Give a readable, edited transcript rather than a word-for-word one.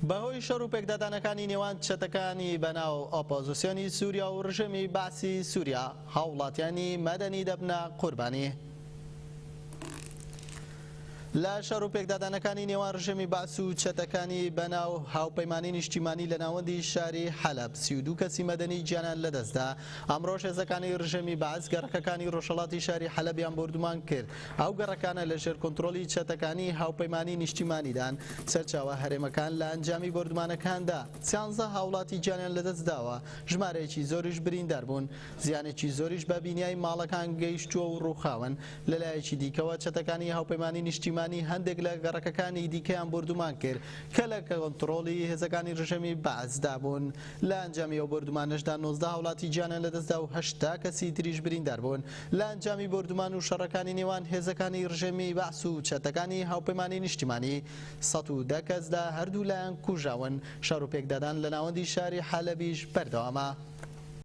بەهۆی شەڕ و پێکدادانەکانی نێوان چەتەکانی بەناو ئۆپۆزیسیۆنی سووریا و ڕژێمی باسی سووریا هاوڵاتیانی مەدەنی دەبنە قوربانی. لە شەڕ و پێکدادانەکانی نێوان ڕژێمی باس و چەتەکانی بەناو هاوپەیمانی نیشتیمانی لە ناوەندی شاری حەلەب 32 کەسی مەدەنی گیانیان لەدەستدا. ئەمڕۆ هێزەکانی ڕژێمی باس گەڕەکەکانی ڕۆژهەڵاتی شاری حەلەبیان بردومان کرد. ئەو گەڕەکانە لە ژێر کۆنتڕۆلی چەتەکانی هاوپەیمانی نیشتیمانیدان. سەرچاوە هەرێمەکان لە ئەنجامی بردومانەکاندا 13 هاوڵاتی گیانیان لەدەستداوە. ژمارەیەکی زۆریش بریندار بوون. زیانێکی زۆریش بە بینیای ماڵەکان گەیشتووە و ڕووخاون. لەلایەکی دیکەوە چەتەکانی هاوپەیمانی نیشتیمانی هەندێک لە گەڕەکەکانی دیکەیان بردومان کرد کە لە کۆنتڕۆلی هێزەکانی ڕژێمی بەعزدا بوون. لە ئەنجامی ئەو بردومانەشدا 19 هاوڵاتی گیانیان لەدەستدا و 8 کەسی تریش بریندار بوون. لە ئەنجامی بردومان و شەڕەکانی نێوان هێزەکانی ڕژێمی بەعس و چەتەکانی هاوپەیمانی نیشتیمانی 110 کەسدا هەردوو لایەن کوژاون. شەڕ و پێکدادان لە ناوەندی شاری حەلەبیش بەردەوامە.